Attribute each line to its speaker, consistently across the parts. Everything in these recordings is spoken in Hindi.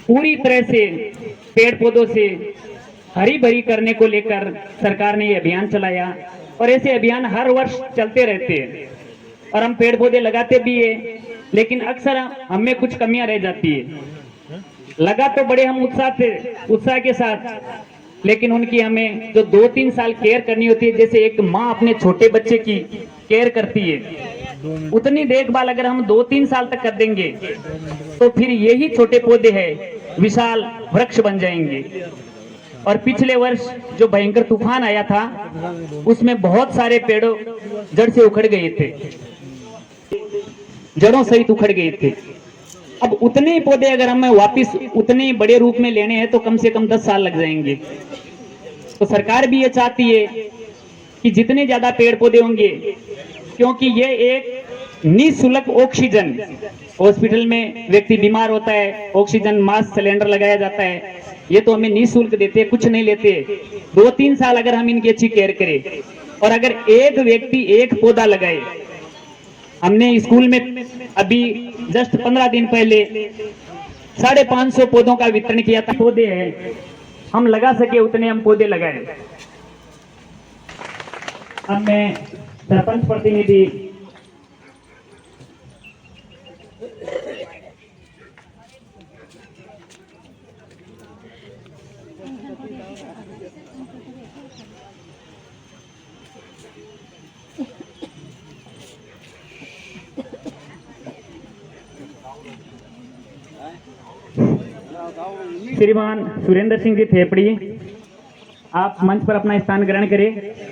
Speaker 1: पूरी तरह से पेड़ पौधों से हरी भरी करने को लेकर सरकार ने ये अभियान चलाया और ऐसे अभियान हर वर्ष चलते रहते हैं और हम पेड़ पौधे लगाते भी है, लेकिन अक्सर हम में कुछ कमियां रह जाती है। लगा तो बड़े हम उत्साह के साथ, लेकिन उनकी हमें जो 2-3 साल केयर करनी होती है, जैसे एक माँ अपने छोटे बच्चे की केयर करती है, उतनी देखभाल अगर हम 2-3 साल तक कर देंगे तो फिर यही छोटे पौधे हैं विशाल वृक्ष बन जाएंगे। और पिछले वर्ष जो भयंकर तूफान आया था उसमें बहुत सारे पेड़ों जड़ से उखड़ गए थे, जड़ों सहित उखड़ गए थे। अब उतने पौधे अगर हमें वापस उतने बड़े रूप में लेने हैं तो कम से कम 10 साल लग जाएंगे। तो सरकार भी ये चाहती है कि जितने ज्यादा पेड़ पौधे होंगे, क्योंकि ये एक निःशुल्क ऑक्सीजन, हॉस्पिटल में व्यक्ति बीमार होता है, ऑक्सीजन मास्क सिलेंडर लगाया जाता है, ये तो हमें निःशुल्क देते हैं, कुछ नहीं लेते। 2-3 साल अगर हम इनकी अच्छी केयर करें और अगर एक व्यक्ति एक पौधा लगाए, हमने स्कूल में अभी जस्ट 15 दिन पहले 550 पौधों का वितरण किया था। पौधे हैं हम लगा सके उतने हम पौधे लगाए। अब मैं सरपंच प्रतिनिधि श्रीमान सुरेंद्र सिंह जी थेपड़ी, आप मंच पर अपना स्थान ग्रहण करें।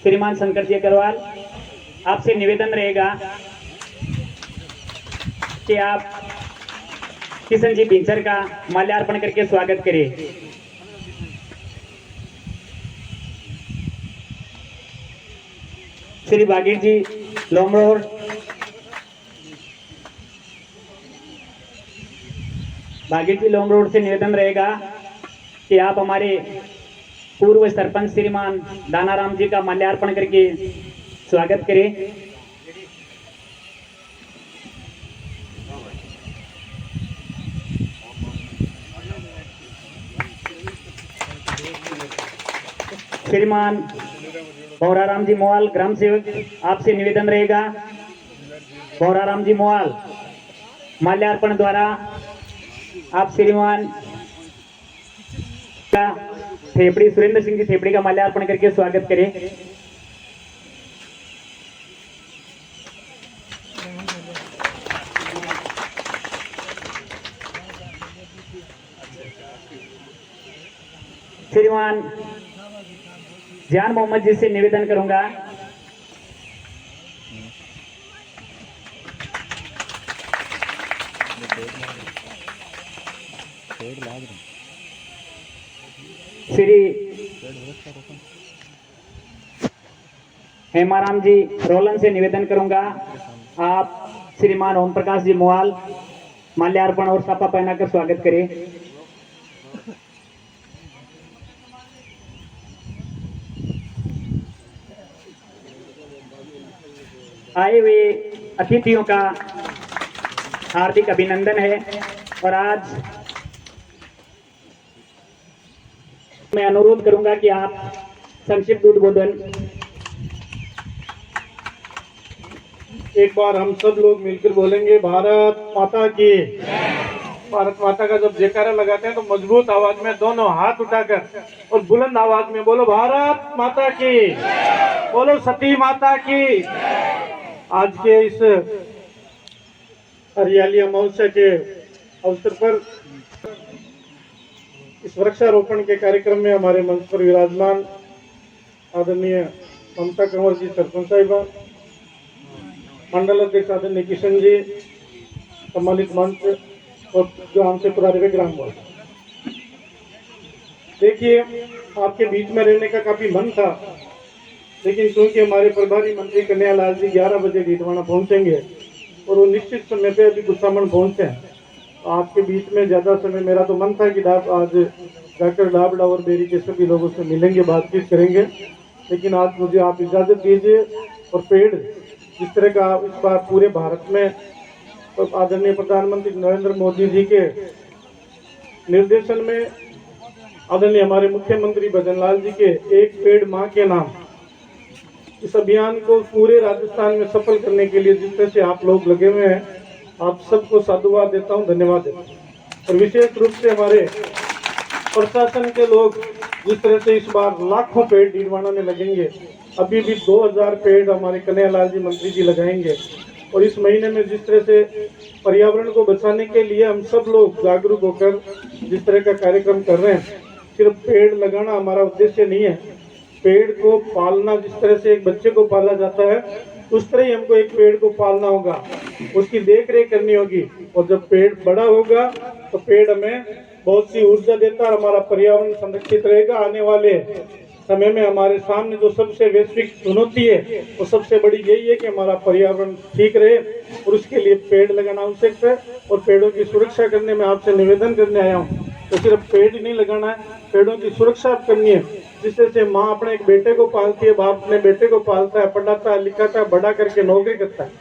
Speaker 1: श्रीमान शंकर जी अग्रवाल, आपसे निवेदन रहेगा कि आप किशन जी भिंचर का माल्यार्पण करके स्वागत करें। श्री बागीर जी लोमरोड, बागीर जी लोमरोड से निवेदन रहेगा कि आप हमारे पूर्व सरपंच श्रीमान दानाराम जी का माल्यार्पण करके स्वागत करें। श्रीमान भौराराम जी मोवाल ग्राम सेवक, आपसे निवेदन रहेगा भौराराम जी मोवाल माल्यार्पण द्वारा आप श्रीमान थेपड़ी सुरेंद्र सिंह जी थेपड़ी का माल्यार्पण करके स्वागत करें। श्रीमान जान मोहम्मद जी से निवेदन करूंगा श्री हेमाराम जी रोलन से निवेदन करूंगा आप श्रीमान ओम प्रकाश जी मोवाल माल्यार्पण और सापा पहनाकर स्वागत करें। आए हुए अतिथियों का हार्दिक अभिनंदन है और आज मैं अनुरोध करूंगा कि आप संक्षिप्त उद्बोधन।
Speaker 2: एक बार हम सब लोग मिलकर बोलेंगे भारत माता की। भारत माता का जब जयकारा लगाते हैं तो मजबूत आवाज में दोनों हाथ उठाकर और बुलंद आवाज में बोलो भारत माता की, बोलो सती माता की। आज के इस हरियाली अमावस्या के अवसर पर इस वृक्षारोपण के कार्यक्रम में हमारे मंच पर विराजमान आदरणीय ममता कंवर जी सरपंच साहिबा, मंडल अध्यक्ष आदरणीय किशन जी, सम्मानित मंच और ग्राम से पुराने ग्रामवासी। देखिए, आपके बीच में रहने का काफी मन था, लेकिन क्योंकि हमारे प्रभारी मंत्री कन्हैयालाल जी 11 बजे डीडवाना पहुंचेंगे और वो निश्चित समय पे अभी गुस्सामन पहुंचे हैं, तो आपके बीच में ज्यादा समय, मेरा तो मन था कि आप आज डॉक्टर डाबड़ा और बेरी के सभी लोगों से मिलेंगे, बातचीत करेंगे, लेकिन आज मुझे आप इजाजत दीजिए। और पेड़ जिस तरह का इस बार पूरे भारत में तो आदरणीय प्रधानमंत्री नरेंद्र मोदी जी के निर्देशन में, आदरणीय हमारे मुख्यमंत्री भजनलाल जी के एक पेड़ मां के नाम, इस अभियान को पूरे राजस्थान में सफल करने के लिए जिस तरह से आप लोग लगे हुए हैं, आप सबको साधुवाद देता हूं, धन्यवाद देता हूं। और विशेष रूप से हमारे प्रशासन के लोग जिस तरह से इस बार लाखों पेड़ डीडवाना में लगेंगे, अभी भी 2000 पेड़ हमारे कन्हैयालाल जी मंत्री जी लगाएंगे। और इस महीने में जिस तरह से पर्यावरण को बचाने के लिए हम सब लोग जागरूक होकर जिस तरह का कार्यक्रम कर रहे हैं, सिर्फ पेड़ लगाना हमारा उद्देश्य नहीं है, पेड़ को पालना, जिस तरह से एक बच्चे को पाला जाता है उस तरह ही हमको एक पेड़ को पालना होगा, उसकी देख रेख करनी होगी। और जब पेड़ बड़ा होगा तो पेड़ हमें बहुत सी ऊर्जा देता है, हमारा पर्यावरण संरक्षित रहेगा। आने वाले समय में हमारे सामने जो सबसे वैश्विक चुनौती है वो सबसे बड़ी यही है कि हमारा पर्यावरण ठीक रहे, और उसके लिए पेड़ लगाना आवश्यक है। और पेड़ों की सुरक्षा करने में आपसे निवेदन करने आया हूँ, तो सिर्फ पेड़ ही नहीं लगाना है, पेड़ों की सुरक्षा करनी है। जिससे से माँ अपने एक बेटे को पालती है, बाप अपने बेटे को पालता है, पढ़ाता है, लिखाता है, बड़ा करके नौकरी करता है,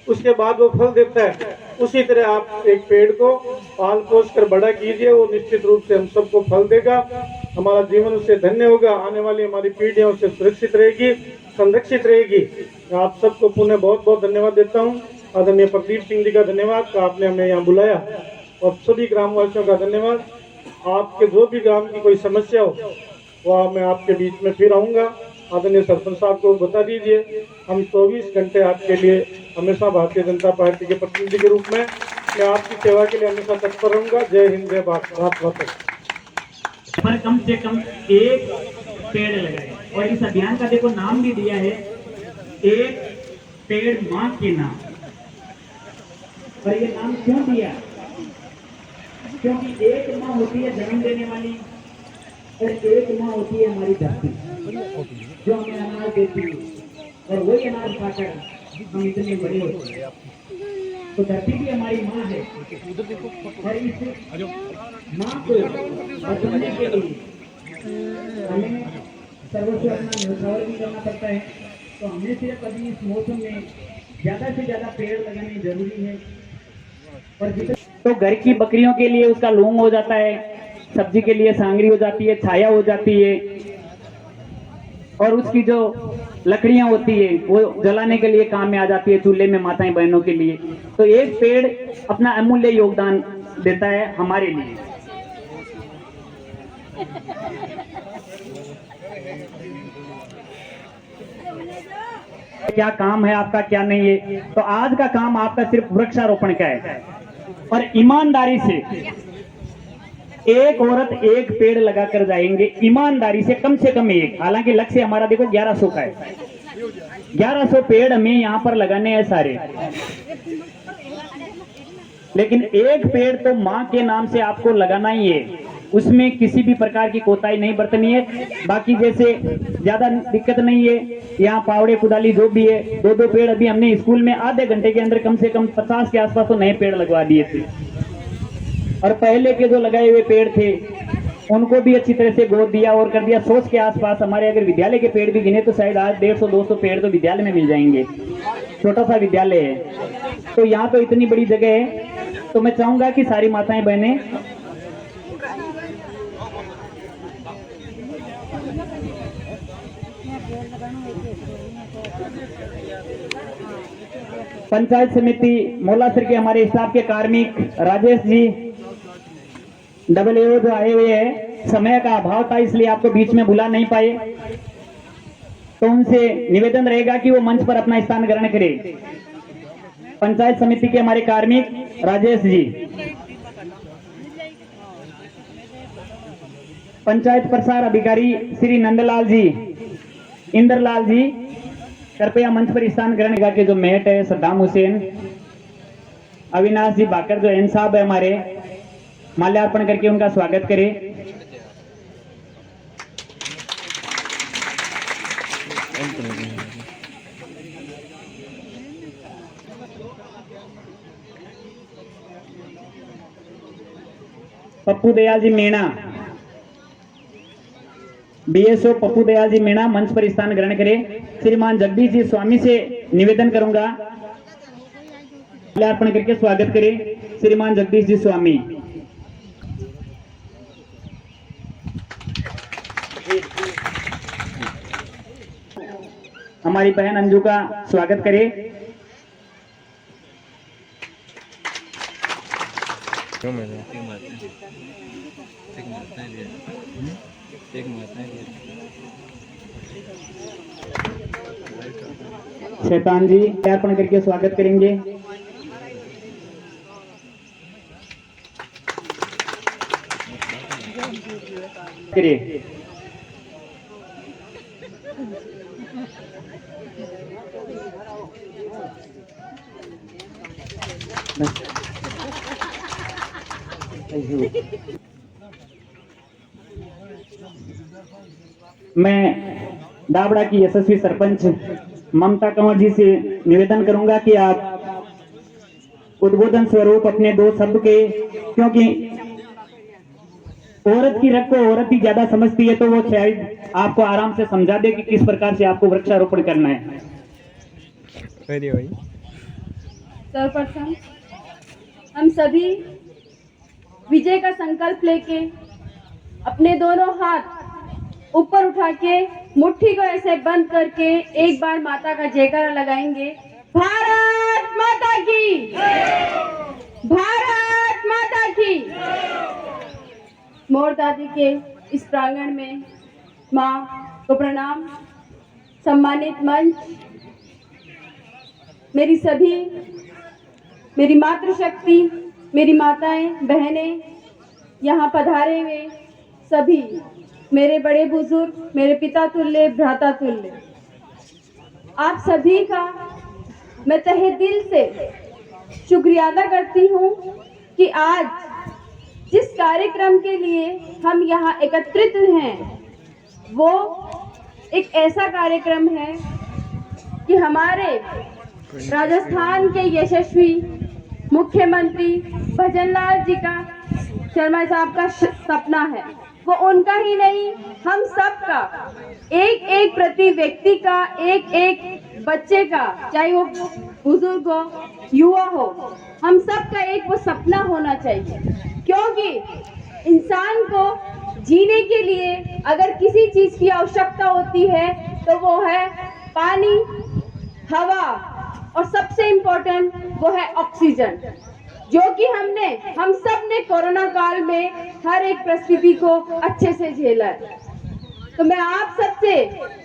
Speaker 2: उसके बाद वो फल देता है। उसी तरह आप एक पेड़ को पाल पोस कर बड़ा कीजिए, वो निश्चित रूप से हम सबको फल देगा, हमारा जीवन उससे धन्य होगा, आने वाली हमारी पीढ़ियां उससे सुरक्षित रहेगी, संरक्षित रहेगी। आप सबको पुनः बहुत बहुत धन्यवाद देता हूँ। आदरणीय प्रदीप सिंह जी का धन्यवाद, आपने हमें यहाँ बुलाया, और सभी ग्रामवासियों का धन्यवाद। आपके जो भी ग्राम की कोई समस्या हो वह मैं आपके बीच में फिर आऊँगा। आदरणीय सरपंच साहब को बता दीजिए, हम 24 घंटे आपके लिए हमेशा भारतीय जनता पार्टी के प्रतिनिधि के रूप में मैं आपकी सेवा के लिए हमेशा तत्पर रहूँगा। जय हिंद, जय भारत माता।
Speaker 1: पर कम से कम एक पेड़ लगाए, और इस अभियान का देखो नाम भी दिया है, एक पेड़ मां के नाम। और ये नाम क्यों दिया? क्योंकि एक मां होती है जन्म देने वाली, और एक मां होती है हमारी धरती जो हमें अनाज देती है, और वही अनाज खाकर हम इतने बड़े होते हैं। तो धरती भी हमारी माँ है, और इस माँ को बचाने के लिए हमें सर्वस्व अपना न्यौछावर भी करना पड़ता है। तो हमें सिर्फ अभी इस मौसम में ज्यादा से ज्यादा पेड़ लगाने जरूरी है। और तो घर की बकरियों के लिए उसका लूम हो जाता है, सब्जी के लिए सांगरी हो जाती है, छाया हो जाती है, और उसकी जो लकड़ियां होती है वो जलाने के लिए काम में आ जाती है, चूल्हे में माताएं बहनों के लिए। तो एक पेड़ अपना अमूल्य योगदान देता है हमारे लिए। क्या काम है आपका, क्या नहीं है? तो आज का काम आपका सिर्फ वृक्षारोपण का है, और ईमानदारी से एक औरत एक पेड़ लगाकर जाएंगे, ईमानदारी से कम एक। हालांकि लक्ष्य हमारा देखो 1100 का है, 1100 पेड़ हमें यहाँ पर लगाने हैं सारे, लेकिन एक पेड़ तो माँ के नाम से आपको लगाना ही है, उसमें किसी भी प्रकार की कोताही नहीं बरतनी है। बाकी जैसे ज्यादा दिक्कत नहीं है, यहाँ पावड़े कुदाली जो भी है, 2-2 पेड़ अभी हमने स्कूल में आधे घंटे के अंदर कम से कम 50 के आसपास तो नए पेड़ लगवा दिए थे। और पहले के जो लगाए हुए पेड़ थे उनको भी अच्छी तरह से गोद दिया और कर दिया। 100 के आसपास हमारे अगर विद्यालय के पेड़ भी गिने तो शायद आज 150-200 पेड़ तो विद्यालय में मिल जाएंगे, छोटा सा विद्यालय है। तो यहाँ तो इतनी बड़ी जगह है, तो मैं चाहूंगा कि सारी माताएं बहनें पंचायत समिति मोलासर के हमारे स्टाफ के कार्मिक राजेश जी डबल जो आए हुए हैं, समय का अभाव था इसलिए आपको बीच में बुला नहीं पाए, तो उनसे निवेदन रहेगा कि वो मंच पर अपना स्थान ग्रहण करें। पंचायत समिति के हमारे कार्मिक राजेश जी, पंचायत प्रसार अधिकारी श्री नंदलाल जी, इंद्रलाल जी कृपया मंच पर स्थान ग्रहण के जो मेट है सद्दाम हुसैन, अविनाश जी बाकर जो एन साहब है हमारे, माल्यार्पण करके उनका स्वागत करें। पप्पू दयाल जी मीणा, बीएसओ पप्पू दयाल जी मीणा मंच पर स्थान ग्रहण करें। श्रीमान जगदीश जी स्वामी से निवेदन करूंगा, माल्यार्पण करके स्वागत करें श्रीमान जगदीश जी स्वामी। हमारी बहन अंजू का स्वागत करें। शैतान जी अर्पण करके स्वागत करेंगे। करिए मैं दाबड़ा की यशस्वी सरपंच ममता कंवर जी से निवेदन करूंगा कि आप उद्बोधन स्वरूप अपने दो शब्द के, क्योंकि औरत की रग को औरत ही ज्यादा समझती है, तो वो शायद आपको आराम से समझा दे कि किस प्रकार से आपको वृक्षारोपण करना है।
Speaker 3: सर्वप्रथम हम सभी विजय का संकल्प लेके अपने दोनों हाथ ऊपर उठा के मुट्ठी को ऐसे बंद करके एक बार माता का जयकारा लगाएंगे। भारत माता की, भारत माता की। मोर दादी के इस प्रांगण में माँ को प्रणाम। सम्मानित मंच, मेरी सभी, मेरी मातृशक्ति, मेरी माताएं बहनें, यहाँ पधारे हुए सभी मेरे बड़े बुजुर्ग, मेरे पिता तुल्य, भ्राता तुल्य, आप सभी का मैं तहे दिल से शुक्रिया अदा करती हूँ कि आज जिस कार्यक्रम के लिए हम यहाँ एकत्रित हैं वो एक ऐसा कार्यक्रम है कि हमारे राजस्थान के यशस्वी मुख्यमंत्री भजनलाल जी का, शर्मा साहब का सपना है। वो उनका ही नहीं, हम सब का, एक एक प्रति व्यक्ति का, एक एक बच्चे का, चाहे वो बुजुर्ग हो, युवा हो, हम सब का एक वो सपना होना चाहिए। क्योंकि इंसान को जीने के लिए अगर किसी चीज की आवश्यकता होती है तो वो है पानी, हवा और सबसे इम्पोर्टेंट वो है ऑक्सीजन, जो कि हम सब ने कोरोना काल में हर एक परिस्थिति को अच्छे से झेला है। तो मैं आप सबसे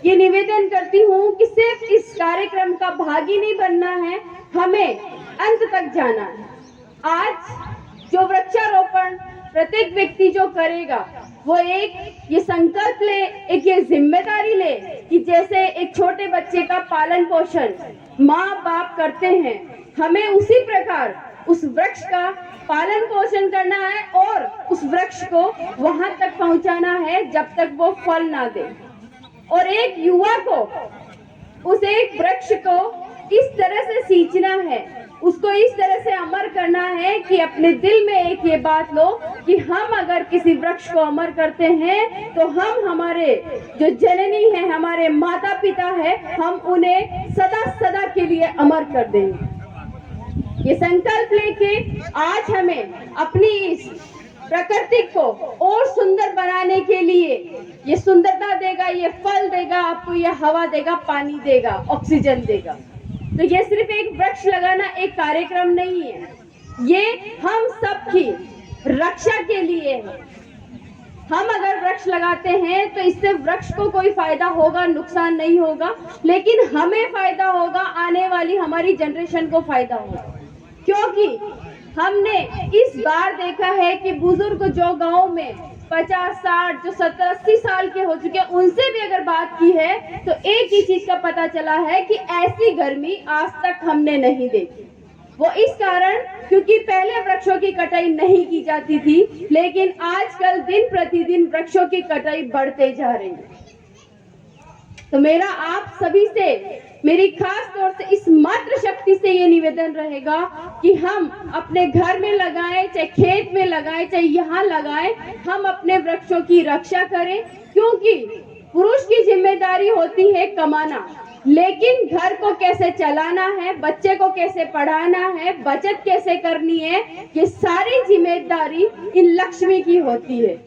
Speaker 3: ये निवेदन करती हूँ कि सिर्फ इस कार्यक्रम का भागी नहीं बनना है, हमें अंत तक जाना है। आज जो वृक्षारोपण प्रत्येक व्यक्ति जो करेगा वो एक ये संकल्प ले, एक ये जिम्मेदारी ले कि जैसे एक छोटे बच्चे का पालन पोषण माँ बाप करते हैं, हमें उसी प्रकार उस वृक्ष का पालन पोषण करना है और उस वृक्ष को वहां तक पहुंचाना है जब तक वो फल ना दे। और एक युवा को उस एक वृक्ष को इस तरह से सींचना है, उसको इस तरह से अमर करना है कि अपने दिल में एक ये बात लो कि हम अगर किसी वृक्ष को अमर करते हैं तो हम हमारे जो जननी है, हमारे माता पिता है, हम उन्हें सदा सदा के लिए अमर कर देंगे। ये संकल्प लेके आज हमें अपनी इस प्रकृति को और सुंदर बनाने के लिए, ये सुंदरता देगा, ये फल देगा आपको, ये हवा देगा, पानी देगा, ऑक्सीजन देगा। तो ये सिर्फ एक वृक्ष लगाना एक कार्यक्रम नहीं है, ये हम सब की रक्षा के लिए है। हम अगर वृक्ष लगाते हैं तो इससे वृक्ष को कोई फायदा होगा, नुकसान नहीं होगा, लेकिन हमें फायदा होगा, आने वाली हमारी जनरेशन को फायदा होगा। क्योंकि हमने इस बार देखा है कि बुजुर्ग जो गांव में 50-60 जो 70-80 साल के हो चुके हैं उनसे भी अगर बात की है तो एक ही चीज का पता चला है कि ऐसी गर्मी आज तक हमने नहीं देखी। वो इस कारण क्योंकि पहले वृक्षों की कटाई नहीं की जाती थी, लेकिन आजकल दिन प्रतिदिन वृक्षों की कटाई बढ़ते जा रही है। तो मेरा आप सभी से, मेरी खास तौर से इस मातृ शक्ति से ये निवेदन रहेगा कि हम अपने घर में लगाएं, चाहे खेत में लगाएं, चाहे यहाँ लगाएं, हम अपने वृक्षों की रक्षा करें, क्योंकि पुरुष की जिम्मेदारी होती है कमाना, लेकिन घर को कैसे चलाना है, बच्चे को कैसे पढ़ाना है, बचत कैसे करनी है, ये सारी जिम्मेदारी इन लक्ष्मी की होती है।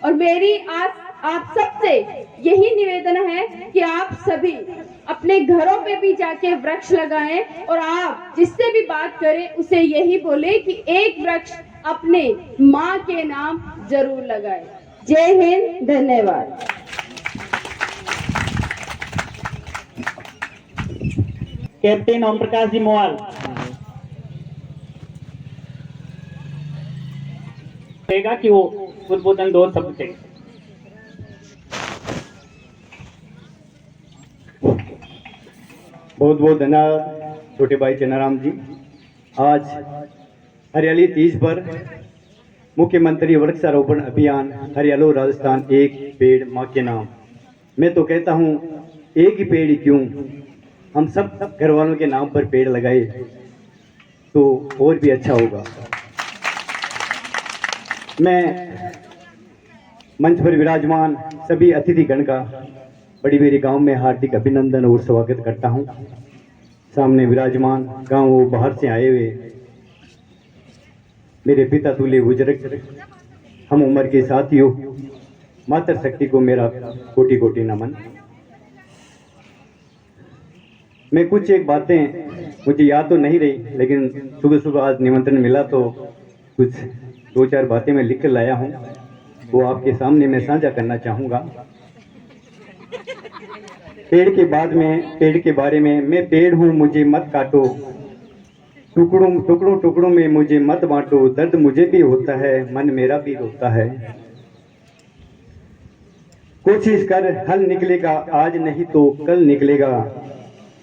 Speaker 3: और मेरी आज आप सबसे यही निवेदन है कि आप सभी अपने घरों पे भी जाके वृक्ष लगाएं और आप जिससे भी बात करें उसे यही बोले कि एक वृक्ष अपने माँ के नाम जरूर लगाएं। जय हिंद, धन्यवाद।
Speaker 1: कैप्टन ओम प्रकाश जी मोवाल कहेगा कि वो उद्बोधन 2 शब्द थे।
Speaker 4: बहुत बहुत धन्यवाद छोटे भाई चनाराम जी। आज हरियाली तीज पर मुख्यमंत्री वृक्षारोपण अभियान हरियालो राजस्थान, एक पेड़ माँ के नाम। मैं तो कहता हूँ एक ही पेड़ क्यों, हम सब घर वालों के नाम पर पेड़ लगाए तो और भी अच्छा होगा। मैं मंच पर विराजमान सभी अतिथिगण का बड़ी बेरी गांव में हार्दिक अभिनंदन और स्वागत करता हूं। सामने विराजमान गांव बाहर से आए हुए मेरे पिता तुल्य बुजुर्ग हम उम्र के साथियों, मातृ शक्ति को मेरा कोटि कोटि नमन। मैं कुछ एक बातें मुझे याद तो नहीं रही, लेकिन सुबह सुबह आज निमंत्रण मिला तो कुछ 2-4 बातें मैं लिख कर लाया हूं, वो आपके सामने मैं साझा करना चाहूँगा। पेड़ के बाद में, पेड़ के बारे में, मैं पेड़ हूँ मुझे मत काटो, टुकड़ों टुकड़ों टुकड़ों में मुझे मत बांटो, दर्द मुझे भी होता है, मन मेरा भी रोता है। कोशिश कर हल निकलेगा, आज नहीं तो कल निकलेगा।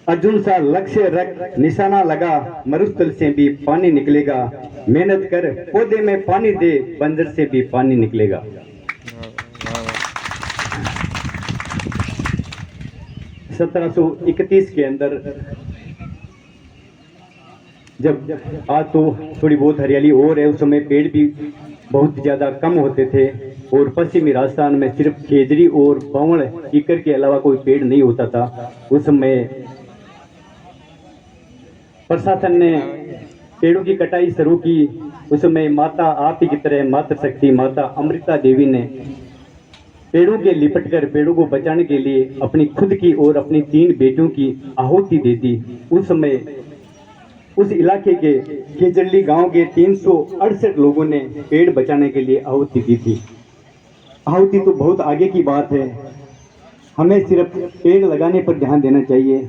Speaker 4: अर्जुन सा लक्ष्य रख, निशाना लगा, मरुस्थल से भी पानी निकलेगा। मेहनत कर पौधे में पानी दे, बंदर से भी पानी निकलेगा। 1731 के अंदर जब आज तो थोड़ी बहुत हरियाली और है, उस समय पेड़ भी बहुत ज़्यादा कम होते थे और पश्चिमी राजस्थान में सिर्फ खेजड़ी और बावड़ कीकर के अलावा कोई पेड़ नहीं होता था। उस समय प्रशासन ने पेड़ों की कटाई शुरू की। उस समय माता आप ही की तरह मातृ शक्ति माता अमृता देवी ने पेड़ों के लिपट कर पेड़ों को बचाने के लिए अपनी खुद की और अपनी 3 बेटियों की आहुति दे दी। उस समय उस इलाके के केजरली गांव के 368 लोगों ने पेड़ बचाने के लिए आहुति दी थी। आहुति तो बहुत आगे की बात है, हमें सिर्फ पेड़ लगाने पर ध्यान देना चाहिए।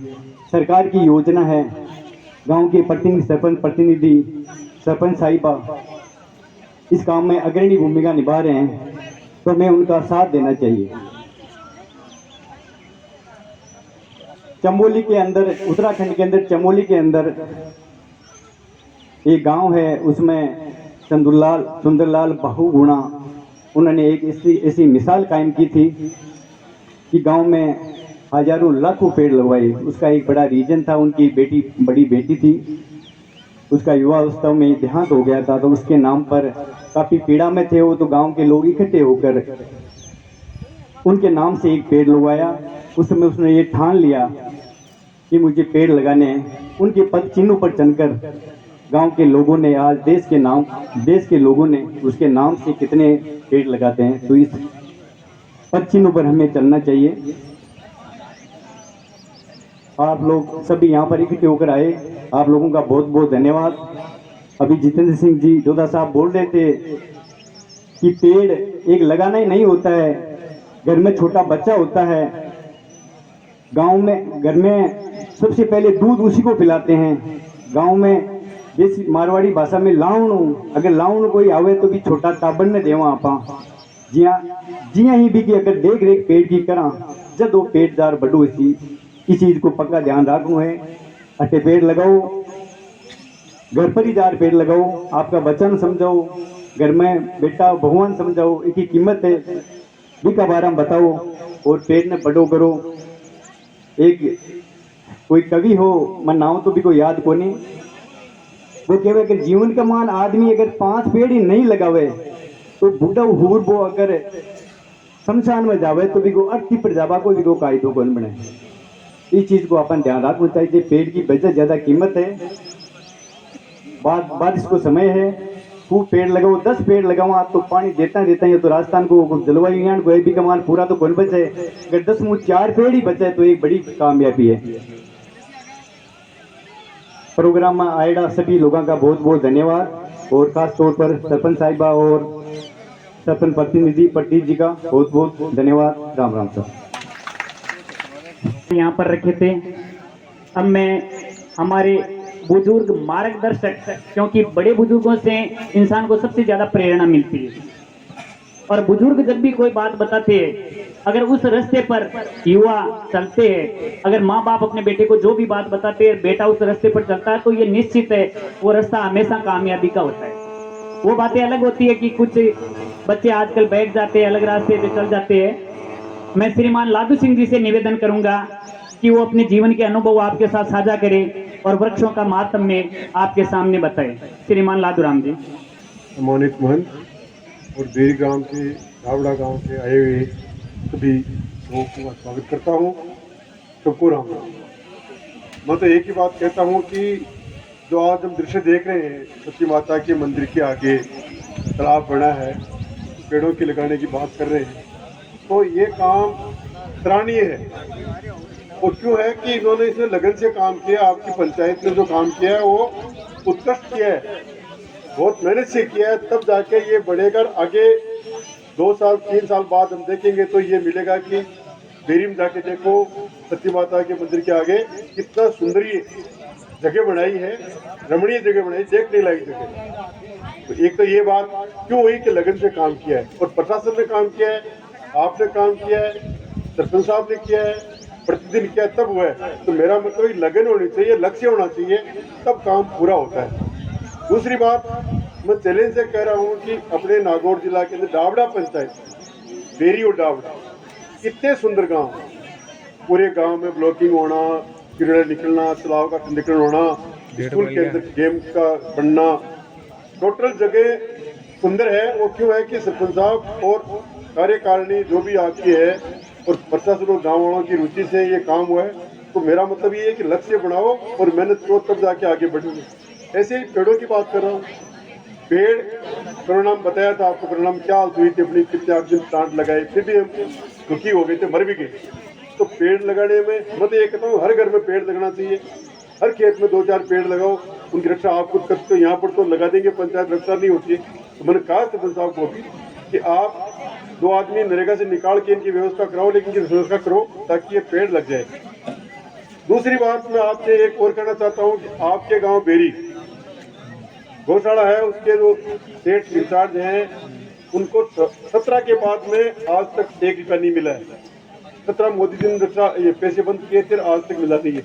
Speaker 4: सरकार की योजना है, गांव के प्रतिनिधि, सरपंच प्रतिनिधि, सरपंच साहिबा इस काम में अग्रणी भूमिका निभा रहे हैं, तो हमें उनका साथ देना चाहिए। चमोली के अंदर, उत्तराखंड के अंदर चमोली के अंदर एक गांव है, उसमें सुंदरलाल बहुगुणा उन्होंने एक ऐसी मिसाल कायम की थी कि गांव में हजारों लाखों पेड़ लगवाए। उसका एक बड़ा रीजन था, उनकी बड़ी बेटी थी, उसका युवा अवस्था में देहांत हो गया था, तो उसके नाम पर काफ़ी पीड़ा में थे वो, तो गांव के लोग इकट्ठे होकर उनके नाम से एक पेड़ लगवाया। उसमें उसने ये ठान लिया कि मुझे पेड़ लगाने हैं। उनके पद चिन्हों पर चलकर गांव के लोगों ने आज देश के लोगों ने उसके नाम से कितने पेड़ लगाते हैं। तो इस पद चिन्हों पर हमें चलना चाहिए। आप लोग सभी यहाँ पर इकट्ठे होकर आए, आप लोगों का बहुत बहुत धन्यवाद। अभी जितेंद्र सिंह जी जोधा साहब बोल रहे थे कि पेड़ एक लगाना ही नहीं होता है, घर में छोटा बच्चा होता है, गांव में घर में सबसे पहले दूध उसी को पिलाते हैं। गांव में जैसी मारवाड़ी भाषा में लाउण, अगर लाउण कोई आवे तो भी छोटा टाबर ने देवा आपा, जियां ही भी कि अगर देख रेख पेड़ की करा जब वो पेड़दार बढ़ो इस चीज को पक्का ध्यान रखू है। अटे पेड़ लगाओ, घर पर ही जार पेड़ लगाओ, आपका वचन समझाओ, घर में बेटा भगवान समझाओ, इसकी कीमत है भी का बारे में बताओ और पेड़ ने बड़ो करो। एक कोई कवि हो, मैं नाम तो भी कोई याद को नहीं, वो कहवे कि जीवन का मान आदमी अगर 5 पेड़ ही नहीं लगावे तो बूढ़ा हूर वो अगर शमशान में जावे तो भी को अर्थी पर जावा को भी को कायदो कौन बने। इस चीज को अपन ध्यान रखना चाहिए। पेड़ की बेहद ज्यादा कीमत है। बारिश को समय है, खूब पेड़ लगाओ, 10 पेड़ लगाओ तो पानी देता है तो राजस्थान को जलवायु यान को भी कमान पूरा तो कौन बचे। अगर 10 में 4 पेड़ ही बचे तो एक बड़ी कामयाबी है। प्रोग्राम में आएगा सभी लोगों का बहुत बहुत धन्यवाद और खास तौर पर सरपंच साहिबा और सरपंच प्रतिनिधि प्रदीप जी का बहुत बहुत धन्यवाद। राम राम सर।
Speaker 1: यहाँ पर रखे थे। अब मैं हमारे बुजुर्ग मार्गदर्शक, क्योंकि बड़े बुजुर्गों से इंसान को सबसे ज्यादा प्रेरणा मिलती है और बुजुर्ग जब भी कोई बात बताते हैं, अगर उस रास्ते पर युवा चलते हैं, अगर माँ बाप अपने बेटे को जो भी बात बताते हैं, बेटा उस रास्ते पर चलता है तो ये निश्चित है वो रास्ता हमेशा कामयाबी का होता है। वो बातें अलग होती है कि कुछ बच्चे आजकल बैठ जाते हैं, अलग रास्ते पे चल जाते हैं। मैं श्रीमान लादू सिंह जी से निवेदन करूंगा कि वो अपने जीवन के अनुभव आपके साथ साझा करें और वृक्षों का महात्म्य आपके सामने बताएं। श्रीमान लादू राम जी।
Speaker 5: सम्मानित महंत और बेरी ग्राम के धावड़ा गांव के आए हुए सभी लोगों का स्वागत करता हूं। सबको राम राम। मैं तो एक ही बात कहता हूं कि जो आज हम दृश्य देख रहे हैं, सती माता के मंदिर के आगे तालाब बना है, पेड़ों की लगाने की बात कर रहे हैं, तो ये काम सराहनीय है। और क्यों है कि इन्होंने इसमें लगन से काम किया। आपकी पंचायत ने जो काम किया है वो उत्कृष्ट किया है, बहुत मेहनत से किया है, तब जाके ये बढ़ेगा। आगे 2 साल 3 साल बाद हम देखेंगे तो ये मिलेगा कि बेरी में जाके देखो सती माता के मंदिर के आगे कितना सुंदरी जगह बनाई है, रमणीय जगह बनाई, देखने लायक जगह। तो एक तो ये बात क्यों हुई कि लगन से काम किया है और प्रशासन ने काम किया है, आपने काम किया है, सरपंच साहब ने किया है, प्रतिदिन किया, तब हुआ है। तो मेरा मतलब लगन होनी चाहिए, लक्ष्य होना चाहिए, तब काम पूरा होता है। दूसरी बात मैं चैलेंज से कह रहा हूँ कि अपने नागौर जिला के अंदर डावड़ा पंचायत, बेरी और डावड़ा, कितने सुंदर गांव, पूरे गांव में ब्लॉकिंग होना, कीड़े निकलना, तालाब का निकलना होना, स्कूल के अंदर गेम का बनना, टोटल जगह सुंदर है। वो क्यों है कि सरपंच साहब और कार्यकारिणी जो भी आपकी है और प्रशासन और गाँव वालों की रुचि से ये काम हुआ है। तो मेरा मतलब ये है कि लक्ष्य बनाओ और मेहनत करो, तब जाके आगे बढ़ोगे। ऐसे ही पेड़ों की बात कर रहा हूँ। पेड़ परिणाम बताया था आपको, परिणाम क्या हुई थी, अपनी कितने 8 दिन प्लांट लगाए, फिर भी हम दुखी हो गए थे, मर भी गए। तो पेड़ लगाने में मैं तो ये कहता हूँ हर घर में पेड़ लगना चाहिए, हर खेत में 2-4 पेड़ लगाओ, उनकी रक्षा आप खुद करते हो। यहाँ पर तो लगा देंगे, पंचायत रक्षा नहीं होती। तो मैंने कहा सरपंच साहब को भी कि आप 2 आदमी नरेगा से निकाल के इनकी व्यवस्था कराओ, लेकिन इनकी व्यवस्था करो ताकि ये पेड़ लग जाए। दूसरी बात मैं आपसे एक और कहना चाहता हूँ कि आपके गाँव बेरी गौशाला है, उसके जो सेठ इंचार्ज हैं उनको 17 के बाद में आज तक 1 रुपया नहीं मिला है। 17 मोदी जी ने रक्षा ये पैसे बंद किए थे, आज तक मिला नहीं है।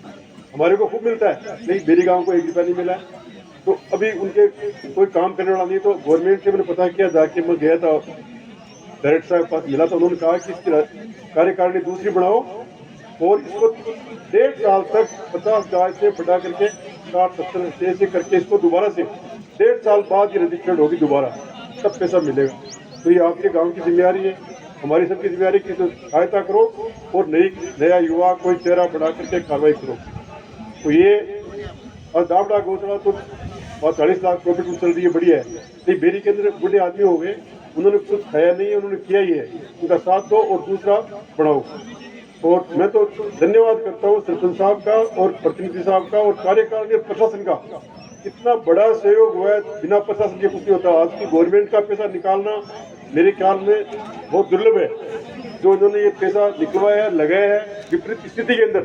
Speaker 5: हमारे को खूब मिलता है, लेकिन बेरी गांव को 1 रुपया नहीं मिला है। तो अभी उनके कोई काम करने वाला नहीं। तो गवर्नमेंट से मैंने पता किया, जाके मैं गया था, डायरेक्टर साहब के पास मिला था, उन्होंने कहा कि इसकी कार्यकारिणी दूसरी बनाओ और इसको 1.5 साल तक 50 गाय से बढ़ा करके 60-70 से करके इसको दोबारा से 1.5 साल बाद ये रजिस्टर्ड होगी दोबारा, तब पैसा मिलेगा। तो ये आपके गांव की जिम्मेदारी है, हमारी सबकी जिम्मेदारी की तो सहायता करो और नया युवा कोई चेहरा बढ़ा करके कार्रवाई करो। तो ये और दावड़ा गौशाला तो 40 लाख प्रॉफिट में चल रही है, बढ़िया है। नहीं, बेरी के अंदर बूढ़े आदमी हो गए, उन्होंने कुछ खाया नहीं है, उन्होंने किया ही है, उनका साथ दो और दूसरा बढ़ाओ। और मैं तो धन्यवाद करता हूँ सरपंच साहब का और प्रतिनिधि साहब का और कार्यकारिणी प्रशासन का, इतना बड़ा सहयोग हुआ है, बिना प्रशासन के कुछ नहीं होता। आज की गवर्नमेंट का पैसा निकालना मेरे ख्याल में बहुत दुर्लभ है। जो इन्होंने ये पैसा निकलवाया लगाया है विपरीत स्थिति के अंदर,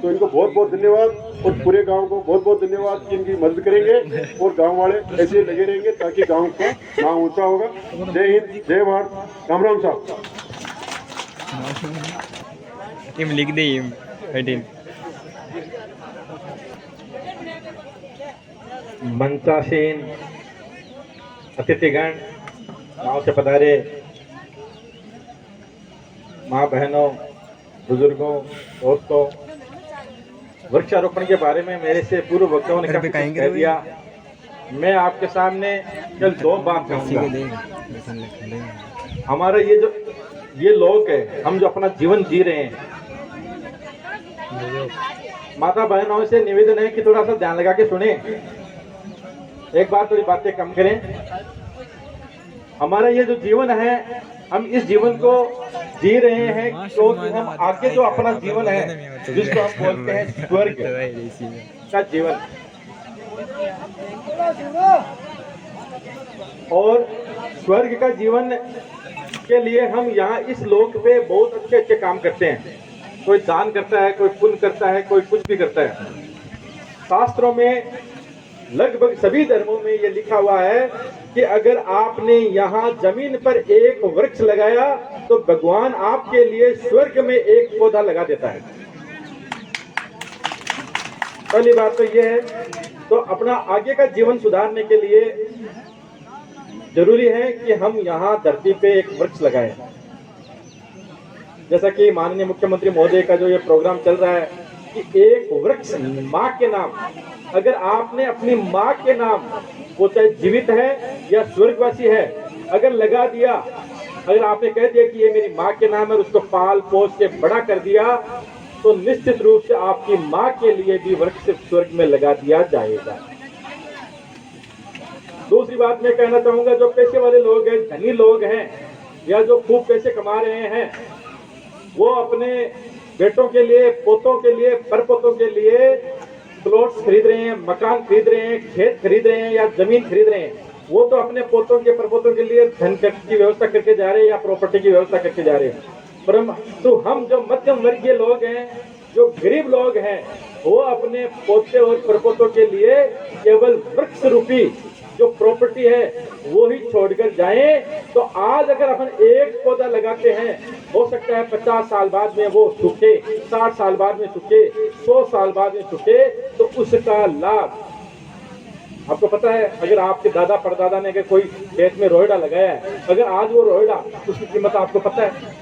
Speaker 5: तो इनको बहुत बहुत धन्यवाद और पूरे गांव को बहुत बहुत धन्यवाद कि इनकी मदद करेंगे और गांव वाले ऐसे लगे रहेंगे ताकि गांव का नाम ऊंचा होगा। जय हिंद, जय भारत, राम राम साहब।
Speaker 6: लिख दे हेडिंग।
Speaker 7: मंचासीन अतिथिगण, गांव से पधारे माँ बहनों, बुजुर्गों, दोस्तों, वृक्षारोपण के बारे में मेरे से पूर्व वक्ताओं ने काफी कुछ कह दिया। मैं आपके सामने केवल दो बात कहूँगा। हमारा ये लोग है, हम जो अपना जीवन जी रहे हैं, माता बहनों से निवेदन है कि थोड़ा सा ध्यान लगा के सुने, एक बार थोड़ी बातें कम करें। हमारा ये जो जीवन है, हम इस जीवन को जी रहे हैं क्योंकि हम आगे जो अपना जीवन है जिसको हम बोलते हैं स्वर्ग का जीवन, और स्वर्ग का जीवन के लिए हम यहाँ इस लोक पे बहुत अच्छे अच्छे काम करते हैं। कोई दान करता है, कोई पुण्य करता है, कोई कुछ भी करता है। शास्त्रों में लगभग सभी धर्मों में ये लिखा हुआ है कि अगर आपने यहाँ जमीन पर एक वृक्ष लगाया तो भगवान आपके लिए स्वर्ग में एक पौधा लगा देता है। पहली बात तो ये है। तो अपना आगे का जीवन सुधारने के लिए जरूरी है कि हम यहाँ धरती पे एक वृक्ष लगाएं। जैसा कि माननीय मुख्यमंत्री महोदय का जो ये प्रोग्राम चल रहा है कि एक वृक्ष माँ के नाम, अगर आपने अपनी माँ के नाम, वो चाहे जीवित है या स्वर्गवासी है, अगर लगा दिया, अगर आपने कह दिया कि ये मेरी माँ के नाम है और उसको पाल पोस के बड़ा कर दिया, तो निश्चित रूप से आपकी माँ के लिए भी वृक्ष स्वर्ग में लगा दिया जाएगा। दूसरी बात मैं कहना चाहूंगा, जो पैसे वाले लोग हैं, धनी लोग हैं, या जो खूब पैसे कमा रहे हैं, वो अपने बेटों के लिए, पोतों के लिए, परपोतों के लिए प्लॉट्स खरीद रहे हैं, मकान खरीद रहे हैं, खेत खरीद रहे हैं या जमीन खरीद रहे हैं। वो तो अपने पोतों के परपोतों के लिए धन की व्यवस्था करके जा रहे हैं या प्रॉपर्टी की व्यवस्था करके जा रहे हैं। परंतु हम जो मध्यम वर्गीय लोग हैं, जो गरीब लोग हैं, वो अपने पोते और परपोतों के लिए केवल वृक्ष रूपी जो प्रॉपर्टी है वो ही छोड़कर जाएं। तो आज अगर अपन एक पौधा लगाते हैं, हो सकता है 50 साल बाद में वो सूखे, 60 साल बाद में सूखे, 100 साल बाद में सूखे, तो उसका लाभ आपको पता है। अगर आपके दादा परदादा ने अगर कोई खेत में रोहिड़ा लगाया है, अगर आज वो रोहिड़ा, उसकी कीमत आपको पता है।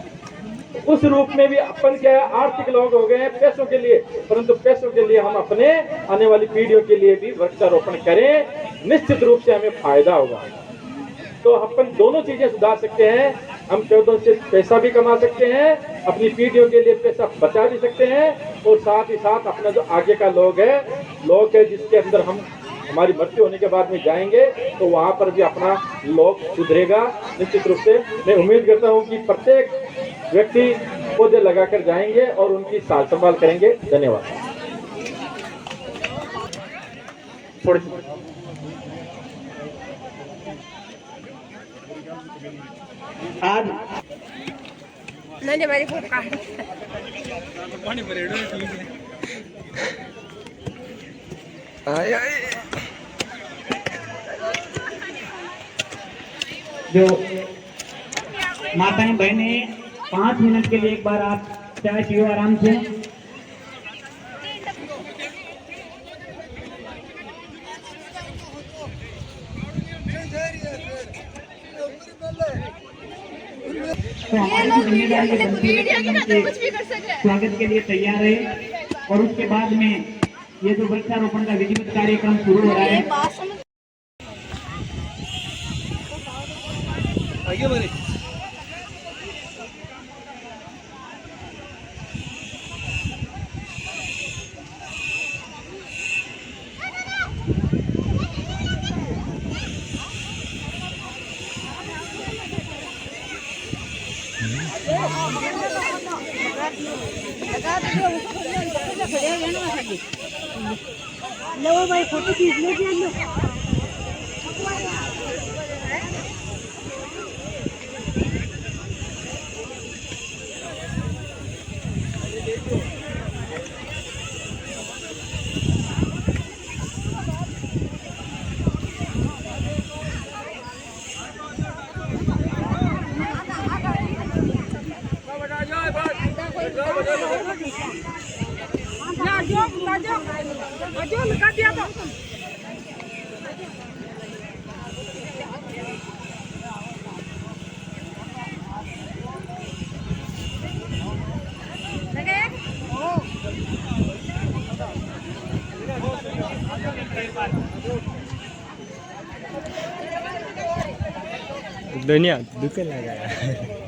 Speaker 7: उस रूप में भी अपन क्या है, आर्थिक लोग हो गए हैं पैसों के लिए, परंतु पैसों के लिए हम अपने आने वाली पीढ़ियों के लिए भी वृक्षारोपण करें, निश्चित रूप से हमें फायदा होगा। तो अपन दोनों चीजें सुधार सकते हैं। हम पौधों से पैसा भी कमा सकते हैं, अपनी पीढ़ियों के लिए पैसा बचा भी सकते हैं, और साथ ही साथ अपना जो आगे का लोग है जिसके अंदर हम हमारी मृत्यु होने के बाद में जाएंगे, तो वहां पर भी अपना लोग सुधरेगा निश्चित रूप से। मैं उम्मीद करता हूं कि प्रत्येक व्यक्ति पौधे लगाकर जाएंगे और उनकी सार संभाल करेंगे। धन्यवाद।
Speaker 1: आज
Speaker 8: नहीं हमारी फोटो
Speaker 1: जो माताएं बहनें 5 मिनट के लिए एक बार आप चाय पियो आराम से। तो हमारी जिम्मेदारी बनती है कि हम स्वागत के लिए तैयार है, और उसके बाद में ये जो वृक्षारोपण का विधिवत कार्यक्रम शुरू हो रहा है।
Speaker 8: लो भाई फोटो खींच लो।
Speaker 6: दुनिया दुकान लगा